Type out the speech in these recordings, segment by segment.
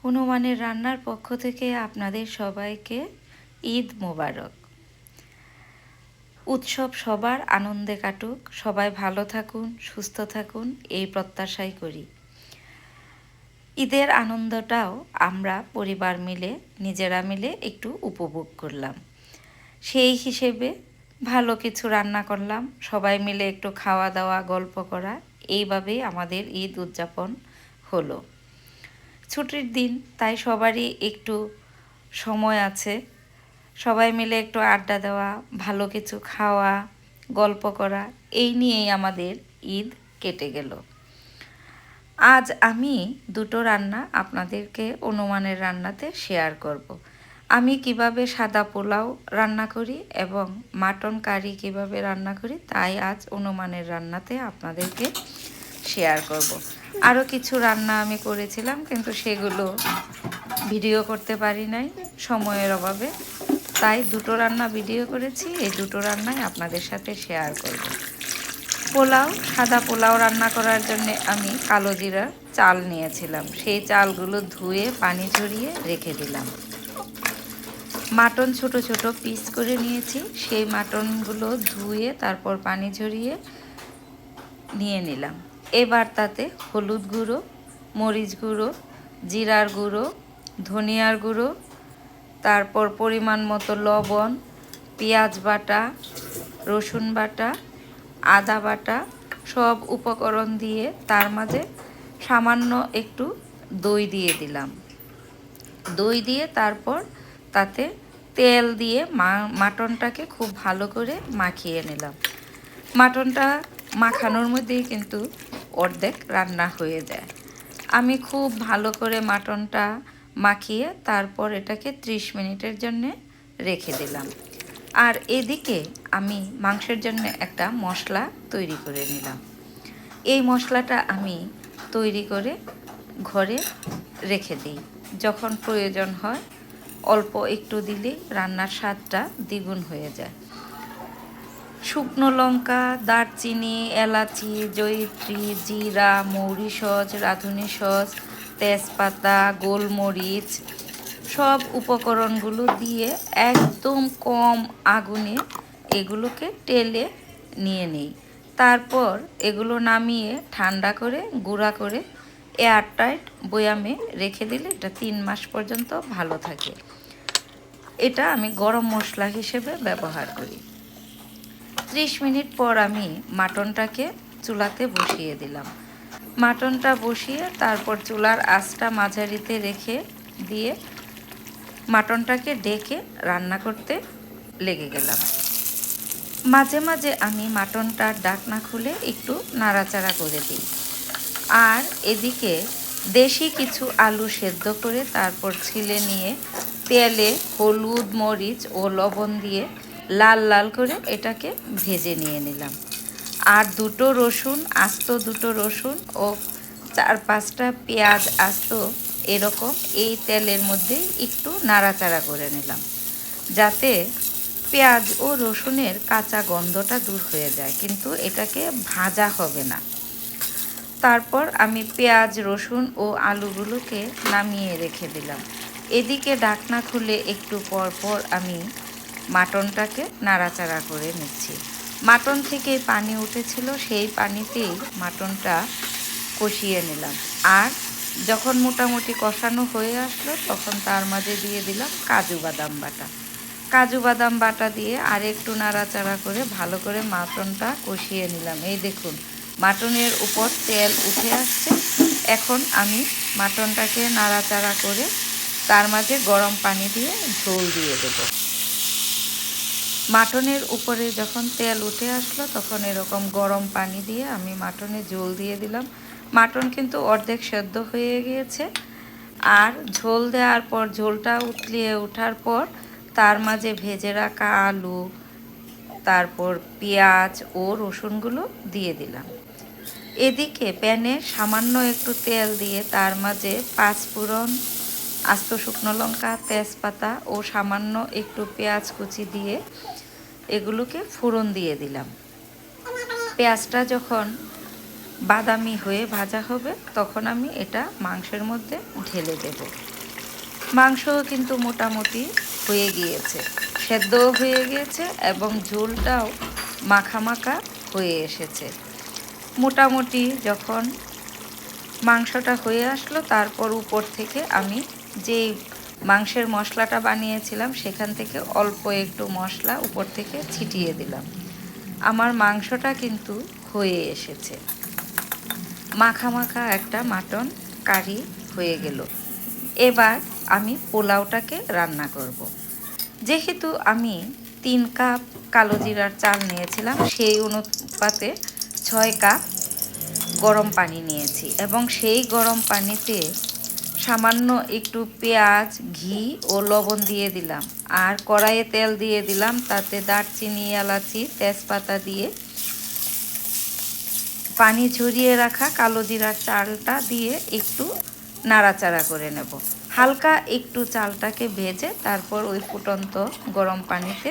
হনুমানের রান্নার পক্ষ থেকে আপনাদের সবাইকে ঈদ মোবারক। উৎসব সবার আনন্দে কাটুক, সবাই ভালো থাকুন, সুস্থ থাকুন, এই প্রত্যাশাই করি। ঈদের আনন্দটাও আমরা পরিবার মিলে, নিজেরা মিলে একটু উপভোগ করলাম। সেই হিসেবে ভালো কিছু রান্না করলাম, সবাই মিলে একটু খাওয়া দাওয়া, গল্প করা, এইভাবেই আমাদের ঈদ উদযাপন হলো। ছুটির দিন, তাই সবারই একটু সময় আছে, সবাই মিলে একটু আড্ডা দেওয়া, ভালো কিছু খাওয়া, গল্প করা, এই নিয়েই আমাদের ঈদ কেটে গেল। আজ আমি দুটো রান্না আপনাদেরকে হনুমানের রান্নাতে শেয়ার করব। আমি কিভাবে সাদা পোলাও রান্না করি এবং মাটন কারি কিভাবে রান্না করি, তাই আজ হনুমানের রান্নাতে আপনাদেরকে শেয়ার করব। আরও কিছু রান্না আমি করেছিলাম, কিন্তু সেগুলো ভিডিও করতে পারি নাই সময়ের অভাবে, তাই দুটো রান্না ভিডিও করেছি। এই দুটো রান্নাই আপনাদের সাথে শেয়ার করব। পোলাও, সাদা পোলাও রান্না করার জন্য আমি কালো জিরার চাল নিয়েছিলাম। সেই চালগুলো ধুয়ে পানি ঝরিয়ে রেখে দিলাম। মাটন ছোট ছোট পিস করে নিয়েছি, সেই মাটনগুলো ধুয়ে তারপর পানি ঝরিয়ে নিয়ে নিলাম। এবার তাতে হলুদ গুঁড়ো, মরিচ গুঁড়ো, জিরার গুঁড়ো, ধনিয়ার গুঁড়ো, তারপর পরিমাণ মতো লবণ, পেঁয়াজ বাটা, রসুন বাটা, আদা বাটা, সব উপকরণ দিয়ে তার মাঝে সামান্য একটু দই দিয়ে দিলাম। দই দিয়ে তারপর তাতে তেল দিয়ে মাটনটাকে খুব ভালো করে মাখিয়ে নিলাম। মাটনটা মাখানোর মধ্যেই কিন্তু অর্ধেক রান্না হয়ে যায়। আমি খুব ভালো করে মাটনটা মাখিয়ে তারপর এটাকে 30 মিনিটের জন্য রেখে দিলাম। আর এদিকে আমি মাংসের জন্য একটা মশলা তৈরি করে নিলাম। এই মশলাটা আমি তৈরি করে ঘরে রেখে দিই। যখন প্রয়োজন হয় অল্প একটু দিলেই রান্নার স্বাদটা দ্বিগুণ হয়ে যায়। শুকনো লঙ্কা, দারচিনি, এলাচি, জয়িত্রী, জিরা, মৌরি সস, রাঁধুনি সস, তেজপাতা, গোলমরিচ, সব উপকরণগুলো দিয়ে একদম কম আগুনে এগুলোকে টেলে নিয়ে নিই। তারপর এগুলো নামিয়ে ঠান্ডা করে গুঁড়া করে এয়ারটাইট বয়ামে রেখে দিলে এটা 3 মাস পর্যন্ত ভালো থাকে। এটা আমি গরম মশলা হিসেবে ব্যবহার করি। 30 মিনিট পর আমি মাটনটাকে চুলাতে বসিয়ে দিলাম। মাটনটা বসিয়ে তারপর চুলার আঁচটা মাঝারিতে রেখে দিয়ে মাটনটাকে ডেকে রান্না করতে লেগে গেলাম। মাঝে মাঝে আমি মাটনটার ঢাকনা খুলে একটু নাড়াচাড়া করে দিই। আর এদিকে দেশি কিছু আলু সেদ্ধ করে তারপর ছিলে নিয়ে তেলে হলুদ, মরিচ ও লবণ দিয়ে লাল লাল করে এটাকে ভেজে নিয়ে নিলাম। আর দুটো রসুন, আস্ত দুটো রসুন ও 4-5টা পেঁয়াজ আস্ত এরকম এই তেলের মধ্যে একটু নাড়াচাড়া করে নিলাম, যাতে পেঁয়াজ ও রসুনের কাঁচা গন্ধটা দূর হয়ে যায়, কিন্তু এটাকে ভাজা হবে না। তারপর আমি পেঁয়াজ, রসুন ও আলুগুলোকে নামিয়ে রেখে দিলাম। এদিকে ঢাকনা খুলে একটু পর পর আমি মাটনটাকে নাড়াচাড়া করে নিচ্ছি। মাটন থেকে পানি উঠেছিল, সেই পানিতেই মাটনটা কষিয়ে নিলাম। আর যখন মোটামুটি কষানো হয়ে আসলো তখন তার মাঝে দিয়ে দিলাম কাজু বাদাম বাটা। কাজু বাদাম বাটা দিয়ে আর একটু নাড়াচাড়া করে ভালো করে মাটনটা কষিয়ে নিলাম। এই দেখুন মাটনের উপর তেল উঠে আসছে। এখন আমি মাটনটাকে নাড়াচাড়া করে তার মাঝে গরম পানি দিয়ে ঝোল দিয়ে দেব। মাটনের উপরে যখন তেল উঠে আসলো তখন এরকম গরম পানি দিয়ে আমি মাটনে ঝোল দিয়ে দিলাম। মাটন কিন্তু অর্ধেক সেদ্ধ হয়ে গিয়েছে। আর ঝোল দেওয়ার পর ঝোলটা উতলিয়ে ওঠার পর তার মাঝে ভেজে রাখা আলু, তারপর পেঁয়াজ ও রসুনগুলো দিয়ে দিলাম। এদিকে প্যানে সামান্য একটু তেল দিয়ে তার মাঝে 5 ফোড়ন, আস্ত শুকনো লঙ্কা, তেজপাতা ও সামান্য একটু পেঁয়াজ কুচি দিয়ে এগুলোকে ফোড়ন দিয়ে দিলাম। পেঁয়াজটা যখন বাদামি হয়ে ভাজা হবে তখন আমি এটা মাংসের মধ্যে ঢেলে দেব। মাংসও কিন্তু মোটামুটি হয়ে গিয়েছে, সেদ্ধও হয়ে গিয়েছে এবং ঝোলটাও মাখা মাখা হয়ে এসেছে। মোটামুটি যখন মাংসটা হয়ে আসলো, তারপর উপর থেকে আমি যেই মাংসের মশলাটা বানিয়েছিলাম সেখান থেকে অল্প একটু মশলা উপর থেকে ছিটিয়ে দিলাম। আমার মাংসটা কিন্তু হয়ে এসেছে, মাখা মাখা একটা মাটন কারি হয়ে গেল। এবার আমি পোলাওটাকে রান্না করব। যেহেতু আমি 3 কাপ কালো জিরার চাল নিয়েছিলাম, সেই অনুপাতে 6 কাপ গরম পানি নিয়েছি এবং সেই গরম পানিতে সামান্য একটু পেঁয়াজ, ঘি ও লবণ দিয়ে দিলাম, আর কড়াইয়ে তেল দিয়ে দিলাম। তাতে দারচিনি, এলাচি, তেজপাতা দিয়ে পানি ঝরিয়ে রাখা কালো জিরার চালটা দিয়ে একটু নাড়াচাড়া করে নেব। হালকা একটু চালটাকে ভেজে তারপর ওই ফুটন্ত গরম পানিতে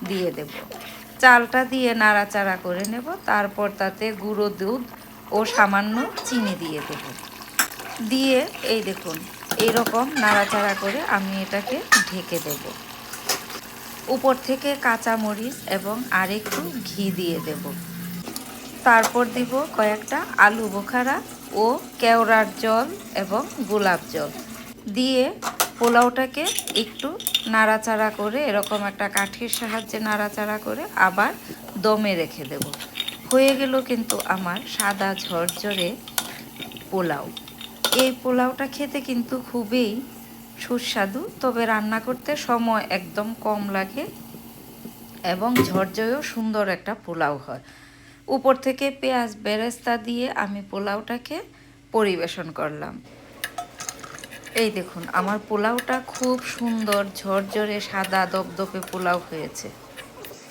দিয়ে দেব। চালটা দিয়ে নাড়াচাড়া করে নেব, তারপর তাতে গুঁড়ো দুধ ও সামান্য চিনি দিয়ে দেব। দিয়ে এই দেখুন এইরকম নাড়াচাড়া করে আমি এটাকে ঢেকে দেব। উপর থেকে কাঁচা মরিচ এবং আরেকটু ঘি দিয়ে দেব। তারপর দিব কয়েকটা আলু বোখারা ও কেওড়ার জল এবং গোলাপ জল দিয়ে পোলাওটাকে একটু নাড়াচাড়া করে, এরকম একটা কাঠির সাহায্যে নাড়াচাড়া করে আবার দমে রেখে দেব। হয়ে গেল কিন্তু আমার সাদা ঝরঝরে পোলাও। এই পোলাওটা খেতে কিন্তু খুবই সুস্বাদু, তবে রান্না করতে সময় একদম কম লাগে এবং ঝরঝরেও সুন্দর একটা পোলাও হয়। উপর থেকে পেঁয়াজ বেরেস্তা দিয়ে আমি পোলাওটাকে পরিবেশন করলাম। এই দেখুন আমার পোলাওটা খুব সুন্দর ঝরঝরে সাদা দপদপে পোলাও হয়েছে।